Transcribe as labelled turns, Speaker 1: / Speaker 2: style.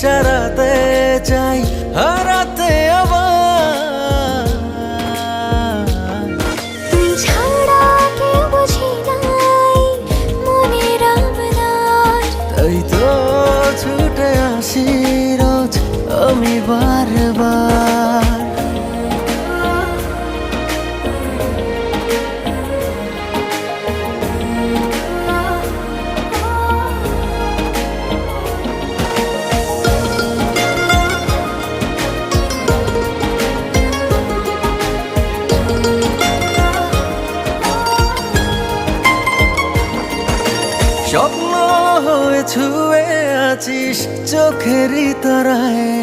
Speaker 1: ইশারাতে চাই হারাতে আবার।
Speaker 2: তুই ছাড়া কেউ বুঝি নাই মনের আপনার,
Speaker 1: তাই তো ছুটে আসি রোজ আমি বারবার। স্বপ্ন হয়ে ছুঁয়ে আছিস চোখেরই তারায়।